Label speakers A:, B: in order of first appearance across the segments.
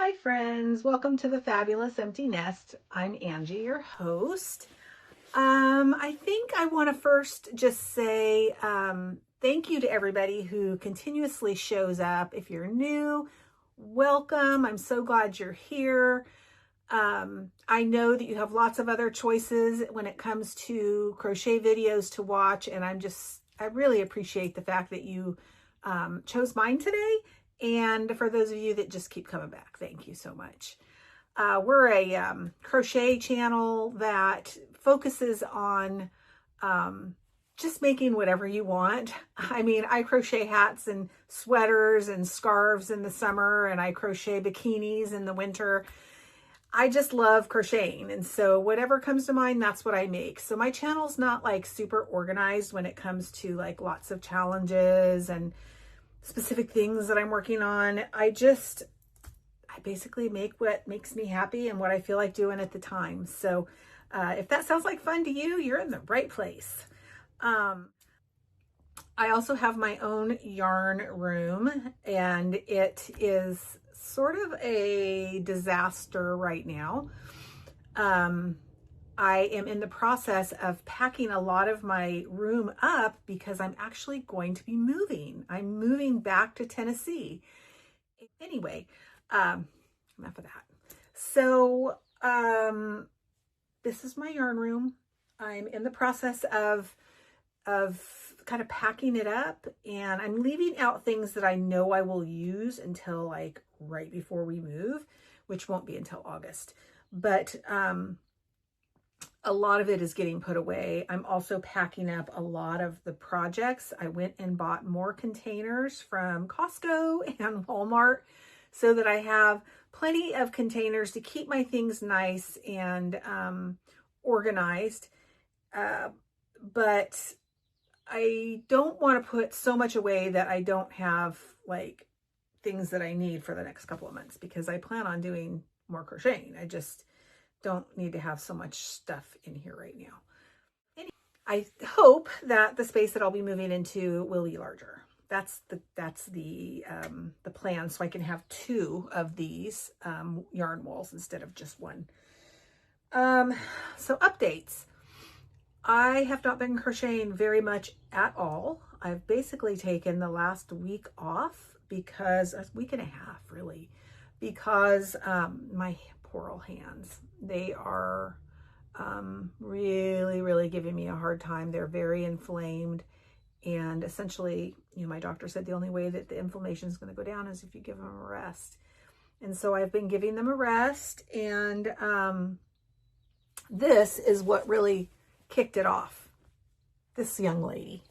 A: Hi friends, welcome to the Fabulous Empty Nest. I'm Angie, your host. I think I want to first just say thank you to everybody who continuously shows up. If you're new, welcome. I'm so glad you're here. I know that you have lots of other choices when it comes to crochet videos to watch, and I really appreciate the fact that you chose mine today. And for those of you that just keep coming back, thank you so much. We're a crochet channel that focuses on just making whatever you want. I mean, I crochet hats and sweaters and scarves in the summer, and I crochet bikinis in the winter. I just love crocheting. And so whatever comes to mind, that's what I make. So my channel's not like super organized when it comes to like lots of challenges and specific things that I'm working on. I basically make what makes me happy and what I feel like doing at the time. So if that sounds like fun to you, you're in the right place. I also have my own yarn room, and it is sort of a disaster right now. I am in the process of packing a lot of my room up because I'm actually going to be moving. I'm moving back to Tennessee. Anyway, enough of that. So this is my yarn room. I'm in the process of kind of packing it up, and I'm leaving out things that I know I will use until like right before we move, which won't be until August. But a lot of it is getting put away. I'm also packing up a lot of the projects. I went and bought more containers from Costco and Walmart so that I have plenty of containers to keep my things nice and organized. But I don't want to put so much away that I don't have like things that I need for the next couple of months, because I plan on doing more crocheting. I just don't need to have so much stuff in here right now. Anyway, I hope that the space that I'll be moving into will be larger. That's the plan, so I can have two of these yarn walls instead of just one. So updates. I have not been crocheting very much at all. I've basically taken the last week off, because a week and a half really, because my poor old hands, they are really giving me a hard time. They're very inflamed, and essentially, my doctor said the only way that the inflammation is going to go down is if you give them a rest. And so I've been giving them a rest, and this is what really kicked it off. This young lady,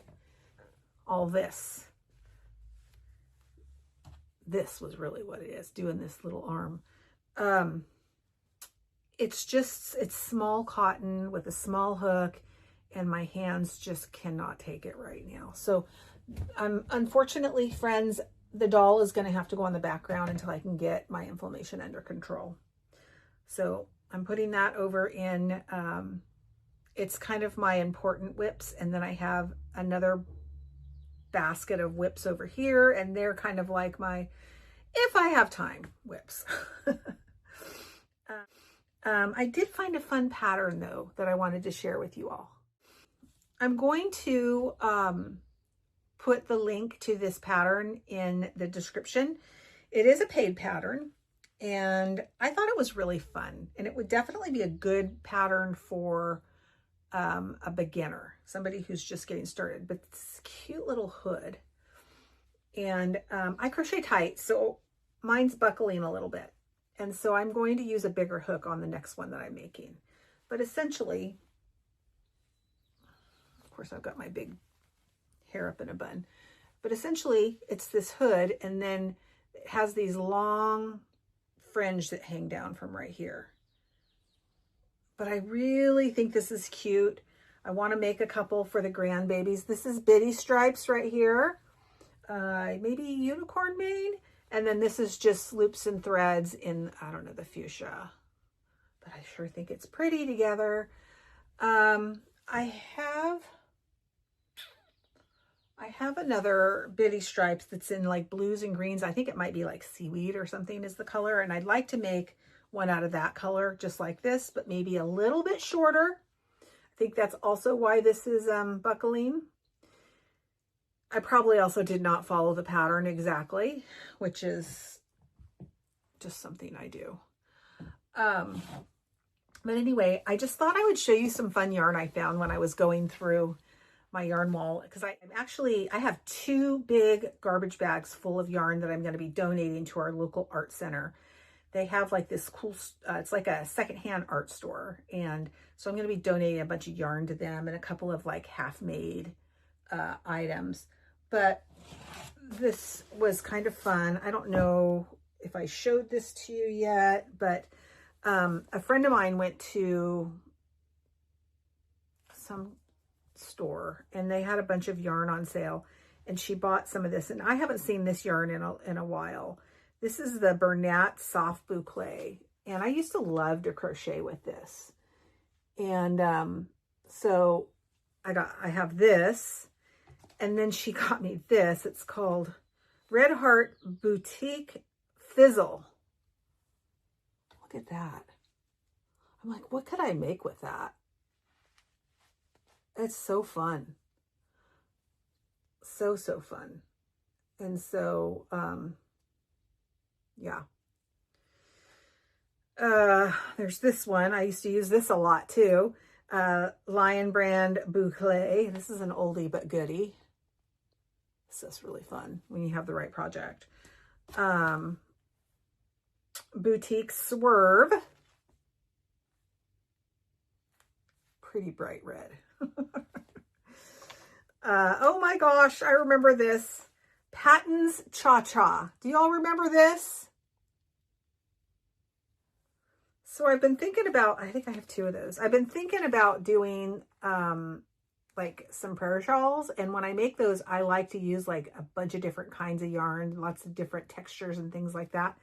A: all this was really what it is, doing this little arm. It's small cotton with a small hook, and my hands just cannot take it right now. So unfortunately, friends, the doll is going to have to go on the background until I can get my inflammation under control. So I'm putting that over in, it's kind of my important whips, and then I have another basket of whips over here, and they're kind of like my, if I have time, whips. I did find a fun pattern though that I wanted to share with you all. I'm going to put the link to this pattern in the description. It is a paid pattern, and I thought it was really fun, and it would definitely be a good pattern for a beginner, somebody who's just getting started. But this cute little hood, and I crochet tight, so mine's buckling a little bit, and so I'm going to use a bigger hook on the next one that I'm making. But essentially, of course, I've got my big hair up in a bun, but essentially it's this hood, and then it has these long fringe that hang down from right here. But I really think this is cute. I want to make a couple for the grandbabies. This is Bitty Stripes right here, maybe unicorn mane, and then this is just loops and threads in, I don't know, the fuchsia, but I sure think it's pretty together. I I have another bitty stripes that's in like blues and greens. I think it might be like seaweed or something is the color. And I'd like to make one out of that color, just like this, but maybe a little bit shorter. I think that's also why this is buckling. I probably also did not follow the pattern exactly, which is just something I do. But anyway, I just thought I would show you some fun yarn I found when I was going through my yarn wall, because I have 2 big garbage bags full of yarn that I'm going to be donating to our local art center. They have like this cool, it's like a secondhand art store. And so I'm going to be donating a bunch of yarn to them and a couple of like half-made items. But this was kind of fun. I don't know if I showed this to you yet, but a friend of mine went to some store and they had a bunch of yarn on sale, and she bought some of this, and I haven't seen this yarn in a while. This is the Bernat Soft Boucle, and I used to love to crochet with this. And so I have this, and then she got me this. It's called Red Heart Boutique Fizzle. Look at that. I'm like, what could I make with that? It's so fun. So fun. And so, yeah. There's this one. I used to use this a lot too. Lion Brand Boucle. This is an oldie but goodie. This is really fun when you have the right project. Boutique Swerve. Pretty bright red. Oh my gosh, I remember this. Patton's Cha-Cha. Do y'all remember this? So I've been thinking about, I think I have 2 of those. I've been thinking about doing like some prayer shawls. And when I make those, I like to use like a bunch of different kinds of yarn, lots of different textures and things like that.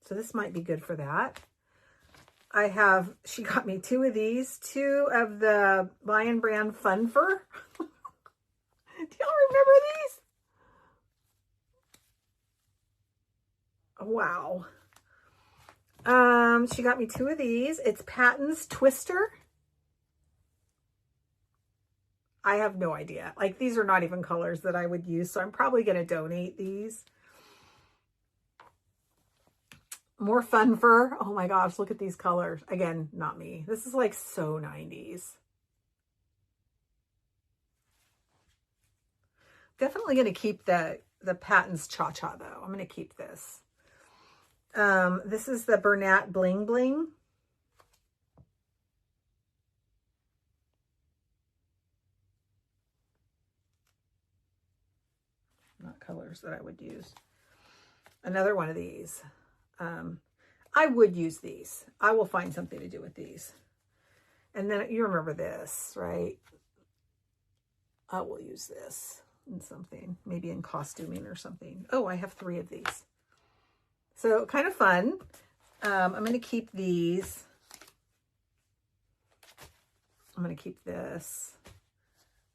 A: So this might be good for that. She got me 2 of these, 2 of the Lion Brand Fun Fur. Do y'all remember these? Wow. She got me 2 of these. It's Patton's Twister. I have no idea. Like, these are not even colors that I would use, so I'm probably going to donate these. More Fun Fur. Oh my gosh, look at these colors. Again, not me. This is like so 90s. Definitely going to keep the Patton's Cha-Cha though. I'm going to keep this. This is the Bernat Bling Bling. Not colors that I would use. Another one of these. I would use these. I will find something to do with these. And then you remember this, right? I will use this in something, maybe in costuming or something. Oh, I have 3 of these. So kind of fun. I'm going to keep these. I'm going to keep this.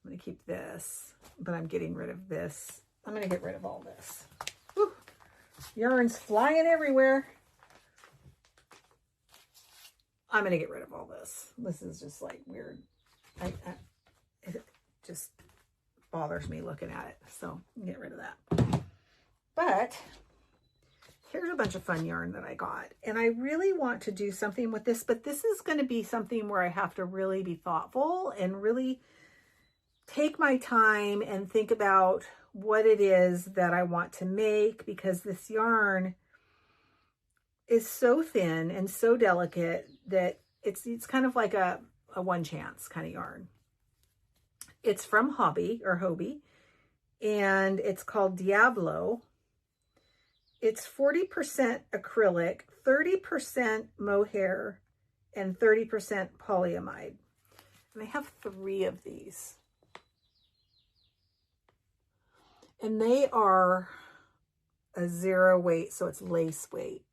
A: I'm going to keep this, but I'm getting rid of this. I'm going to get rid of all this. Whew. Yarn's flying everywhere. I'm going to get rid of all this. This is just like weird. It just bothers me looking at it. So get rid of that. But here's a bunch of fun yarn that I got. And I really want to do something with this, but this is going to be something where I have to really be thoughtful and really take my time and think about what it is that I want to make, because this yarn is so thin and so delicate that it's kind of like a one chance kind of yarn. It's from Hobby, and it's called Diablo. It's 40% acrylic, 30% mohair, and 30% polyamide. And I have 3 of these. And they are a 0 weight, so it's lace weight.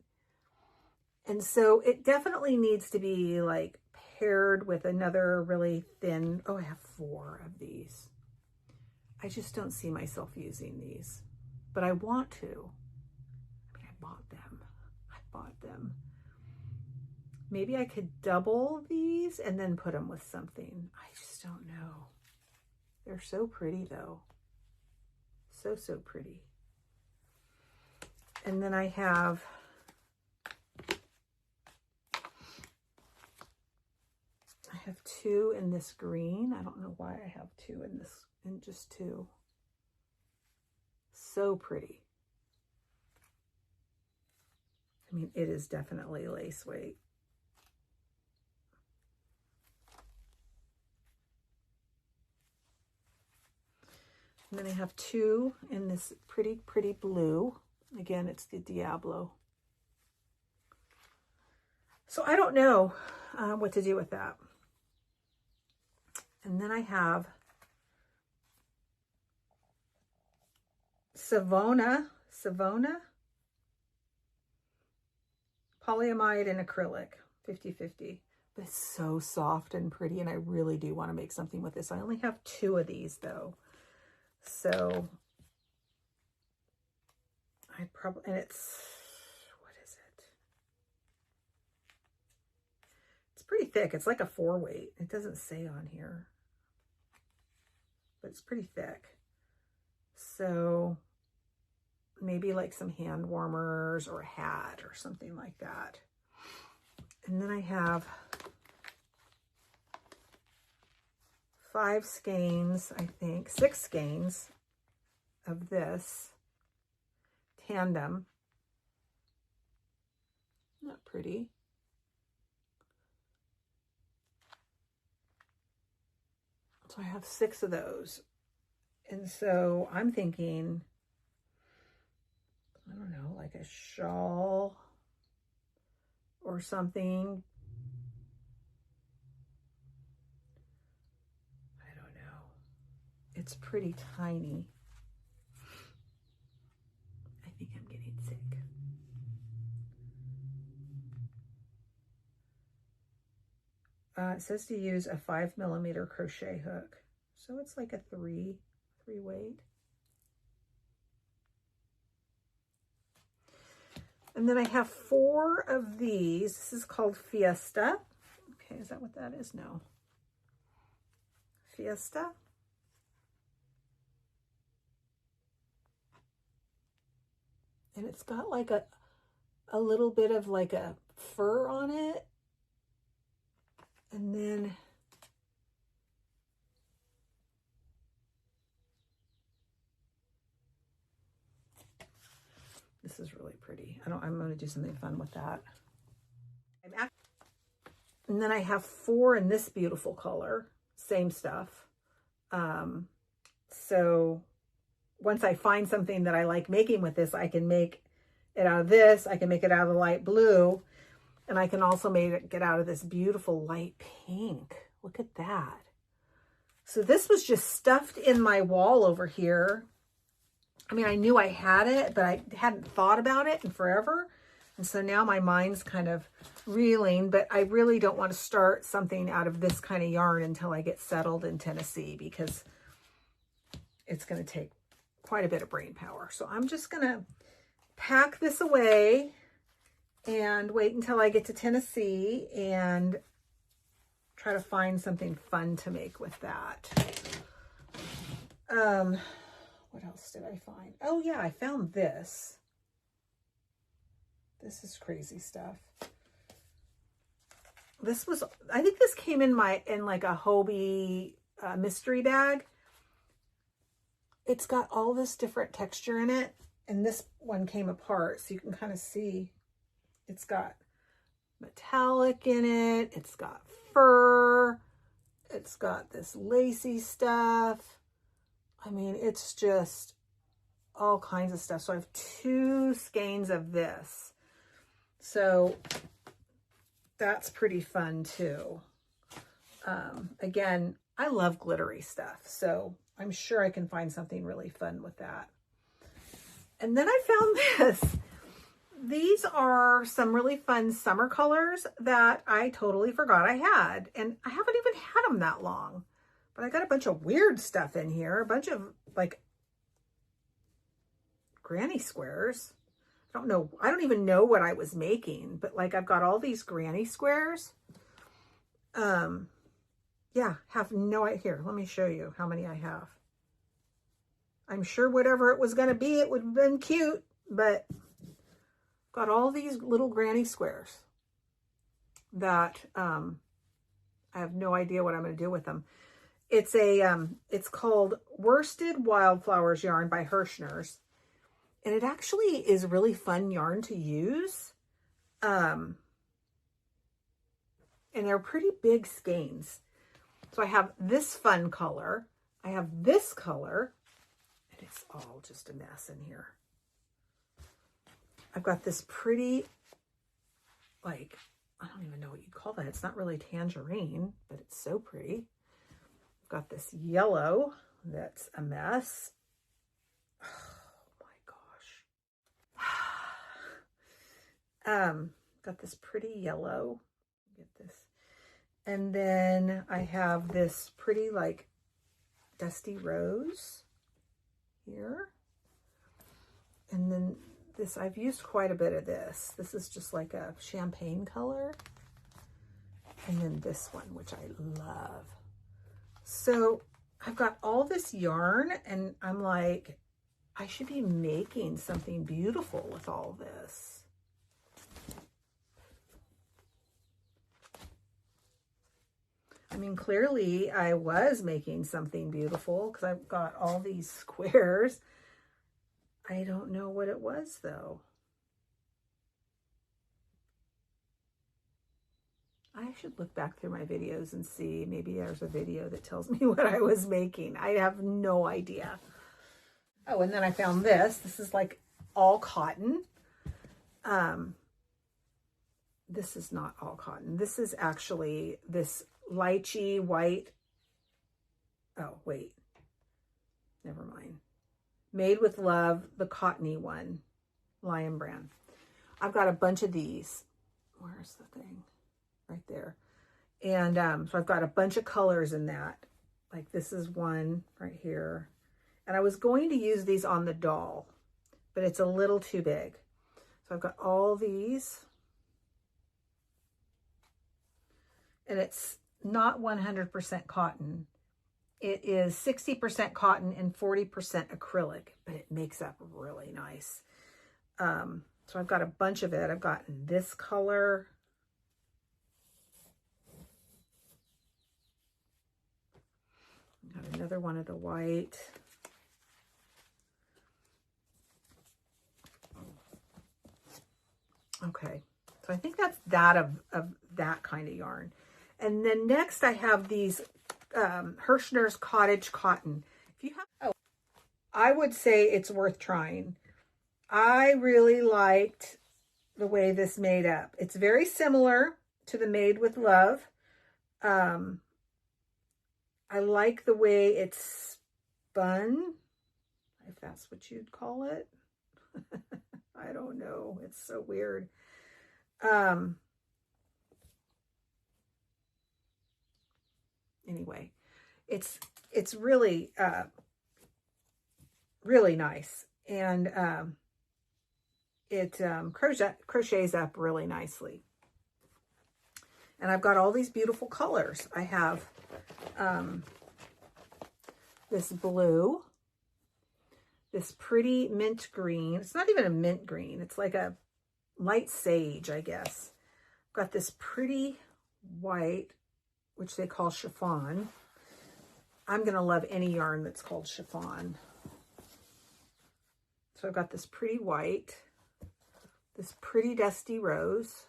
A: And so it definitely needs to be like paired with another really thin, oh, I have 4 of these. I just don't see myself using these, but I want to. I mean, I bought them. I bought them. Maybe I could double these and then put them with something. I just don't know. They're so pretty though. So, so pretty. And then I have two in this green. I don't know why I have two in this, and just two. So pretty. I mean, it is definitely lace weight. And then I have two in this pretty, pretty blue. Again, it's the Diablo. So I don't know what to do with that. And then I have Savona polyamide and acrylic, 50-50. But it's so soft and pretty, and I really do want to make something with this. I only have two of these though. So I probably, and it's, what is it? It's pretty thick. It's like a 4-weight. It doesn't say on here, but it's pretty thick. So maybe like some hand warmers or a hat or something like that. And then I have 5 skeins, I think, 6 skeins of this tandem. Not pretty. So I have 6 of those. And so I'm thinking, I don't know, like a shawl or something. I don't know. It's pretty tiny. I think I'm getting sick. It says to use a 5mm crochet hook. So it's like a 3 weight. And then I have 4 of these. This is called Fiesta. Okay, is that what that is? No. Fiesta. And it's got like a little bit of like a fur on it. And then this is really pretty. I'm going to do something fun with that. And then I have 4 in this beautiful color, same stuff. So once I find something that I like making with this, I can make it out of this. I can make it out of the light blue, and I can also make it out of this beautiful light pink. Look at that. So this was just stuffed in my wall over here. I mean, I knew I had it, but I hadn't thought about it in forever. And so now my mind's kind of reeling, but I really don't want to start something out of this kind of yarn until I get settled in Tennessee, because it's going to take quite a bit of brain power. So I'm just going to pack this away and wait until I get to Tennessee and try to find something fun to make with that. What else did I find? Oh yeah, I found this. This is crazy stuff. This was, I think this came in like a Hobie mystery bag. It's got all this different texture in it, and this one came apart, so you can kind of see it's got metallic in it, it's got fur, it's got this lacy stuff. I mean, it's just all kinds of stuff. So I have 2 skeins of this. So that's pretty fun too. Again, I love glittery stuff, so I'm sure I can find something really fun with that. And then I found this. These are some really fun summer colors that I totally forgot I had. And I haven't even had them that long. But I got a bunch of weird stuff in here. A bunch of like granny squares. I don't know. I don't even know what I was making, but like I've got all these granny squares. Yeah, have no idea. Here, let me show you how many I have. I'm sure whatever it was going to be, it would have been cute, but got all these little granny squares that I have no idea what I'm going to do with them. It's a it's called Worsted Wildflowers yarn by Hirschner's, and it actually is really fun yarn to use. And they're pretty big skeins. So I have this fun color. I have this color, and it's all just a mess in here. I've got this pretty, like, I don't even know what you'd call that. It's not really tangerine, but it's so pretty. I've got this yellow that's a mess. Oh my gosh. Got this pretty yellow. Get this. And then I have this pretty like dusty rose here. And then this, I've used quite a bit of this. This is just like a champagne color. And then this one, which I love. So I've got all this yarn and I'm like, I should be making something beautiful with all this. I mean, clearly I was making something beautiful because I've got all these squares. I don't know what it was though. I should look back through my videos and see. Maybe there's a video that tells me what I was making. I have no idea. Oh, and then I found this. This is like all cotton. This is not all cotton. This is actually this lychee white. Oh, wait. Never mind. Made with Love, the cottony one, Lion Brand. I've got a bunch of these. Where's the thing? Right there. And so I've got a bunch of colors in that. Like this is one right here. And I was going to use these on the doll, but it's a little too big. So I've got all these. And it's not 100% cotton. It is 60% cotton and 40% acrylic, but it makes up really nice. So I've got a bunch of it. I've got this color. Got another one of the white. Okay, so I think that's that of that kind of yarn. And then next I have these Hirschner's Cottage Cotton. If you have, I would say it's worth trying. I really liked the way this made up. It's very similar to the Made with Love. I like the way it's spun, if that's what you'd call it. I don't know. It's so weird. Anyway, it's really, really nice. And it crochets up really nicely. And I've got all these beautiful colors. I have this blue, this pretty mint green. It's not even a mint green. It's like a light sage, I guess. I've got this pretty white, which they call chiffon. I'm going to love any yarn that's called chiffon. So I've got this pretty white, this pretty dusty rose,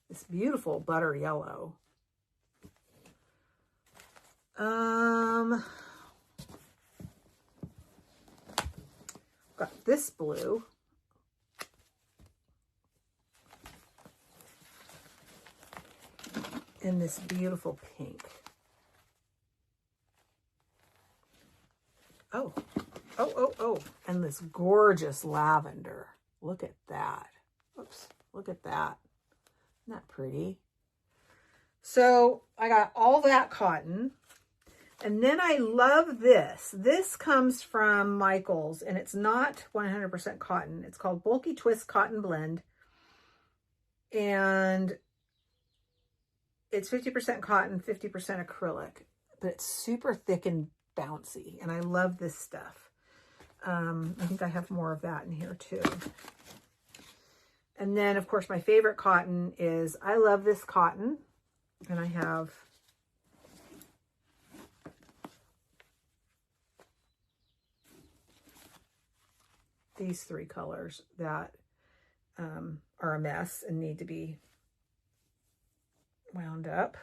A: this beautiful butter yellow. Got this blue. And this beautiful pink. Oh. And this gorgeous lavender. Look at that. Oops. Look at that. Isn't that pretty? So I got all that cotton. And then I love this. This comes from Michael's, and it's not 100% cotton. It's called Bulky Twist Cotton Blend. And it's 50% cotton, 50% acrylic. But it's super thick and bouncy. And I love this stuff. I think I have more of that in here too. And then, of course, my favorite cotton is, I love this cotton. And I have these 3 colors that are a mess and need to be wound up.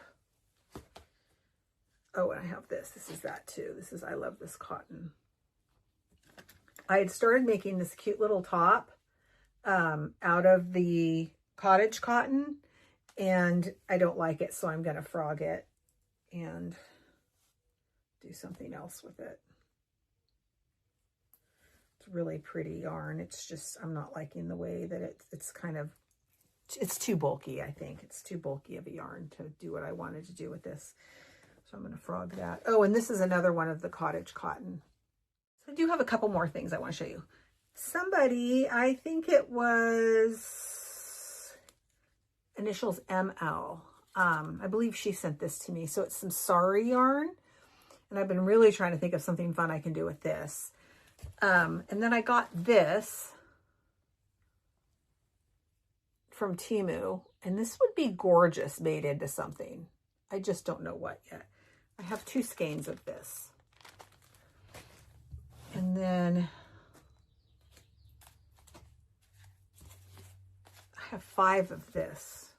A: Oh, and I have this. This is that too. This is, I love this cotton. I had started making this cute little top out of the cottage cotton, and I don't like it, so I'm going to frog it and do something else with it. It's really pretty yarn. It's just, I'm not liking the way that it's kind of, it's too bulky, I think. It's too bulky of a yarn to do what I wanted to do with this. So I'm going to frog that. Oh, and this is another one of the cottage cotton. So I do have a couple more things I want to show you. Somebody, I think it was initials ML. I believe she sent this to me. So it's some sari yarn. And I've been really trying to think of something fun I can do with this. And then I got this from Temu. And this would be gorgeous made into something. I just don't know what yet. I have 2 skeins of this. And then I have 5 of this.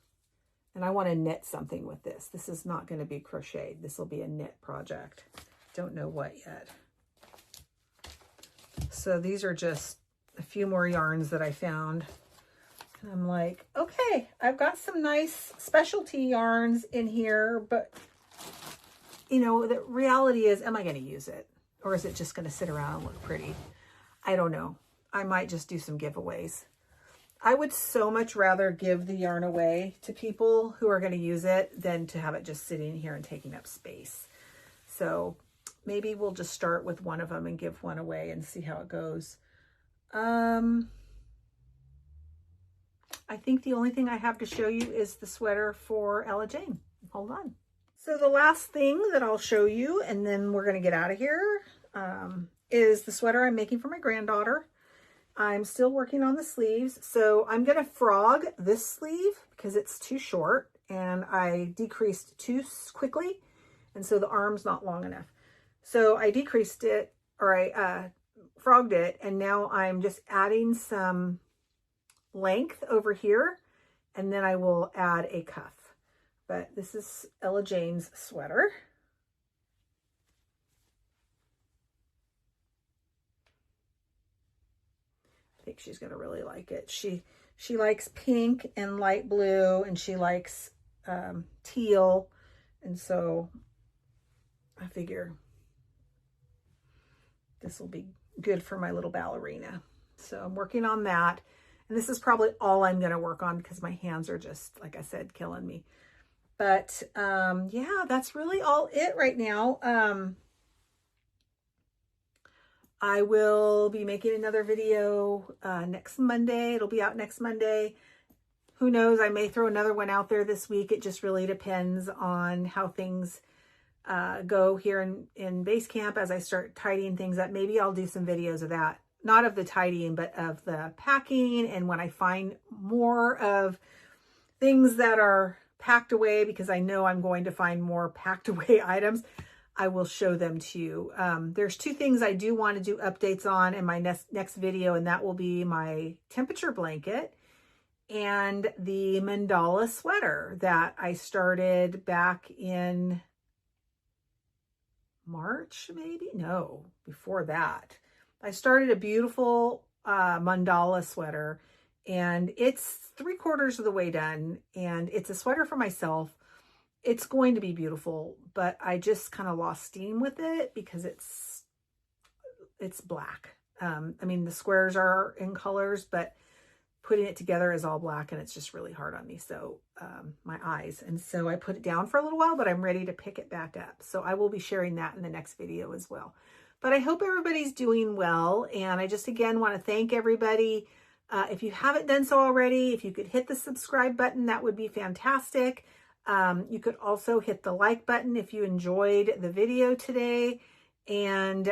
A: And I want to knit something with this. This is not going to be crocheted. This will be a knit project. Don't know what yet. So these are just a few more yarns that I found. And I'm like, okay, I've got some nice specialty yarns in here, but you know, the reality is, am I going to use it? Or is it just going to sit around and look pretty? I don't know. I might just do some giveaways. I would so much rather give the yarn away to people who are going to use it than to have it just sitting here and taking up space. So maybe we'll just start with one of them and give one away and see how it goes. I think the only thing I have to show you is the sweater for Ella Jane. Hold on. So the last thing that I'll show you, and then we're going to get out of here, is the sweater I'm making for my granddaughter. I'm still working on the sleeves. So I'm going to frog this sleeve because it's too short and I decreased too quickly. And so the arm's not long enough. So I decreased it, or I frogged it, and now I'm just adding some length over here, and then I will add a cuff. But this is Ella Jane's sweater. I think she's gonna really like it. She likes pink and light blue, and she likes teal, and so I figure this will be good for my little ballerina. So I'm working on that. And this is probably all I'm going to work on because my hands are just, like I said, killing me. But yeah, that's really all it right now. I will be making another video next Monday. It'll be out next Monday. Who knows? I may throw another one out there this week. It just really depends on how things go here in base camp as I start tidying things up. Maybe I'll do some videos of that. Not of the tidying, but of the packing. And when I find more of things that are packed away, because I know I'm going to find more packed away items, I will show them to you. There's 2 things I do want to do updates on in my next video, and that will be my temperature blanket and the mandala sweater that I started back in March, maybe? No, before that. I started a beautiful mandala sweater, and it's 3/4 of the way done, and it's a sweater for myself. It's going to be beautiful, but I just kind of lost steam with it because it's black. I mean, the squares are in colors, but putting it together is all black and it's just really hard on me. So my eyes. And so I put it down for a little while, but I'm ready to pick it back up. So I will be sharing that in the next video as well. But I hope everybody's doing well. And I just, again, want to thank everybody. If you haven't done so already, if you could hit the subscribe button, that would be fantastic. You could also hit the like button if you enjoyed the video today. And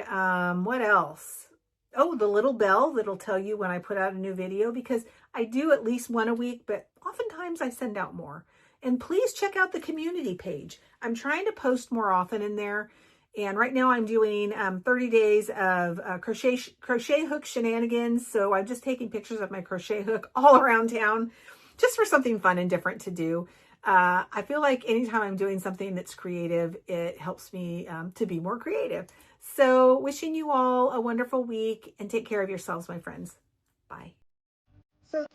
A: what else? Oh, the little bell that'll tell you when I put out a new video, because I do at least one a week, but oftentimes I send out more. And please check out the community page. I'm trying to post more often in there. And right now I'm doing 30 days of crochet hook shenanigans. So I'm just taking pictures of my crochet hook all around town just for something fun and different to do. I feel like anytime I'm doing something that's creative, it helps me to be more creative. So wishing you all a wonderful week and take care of yourselves, my friends. Bye.
B: So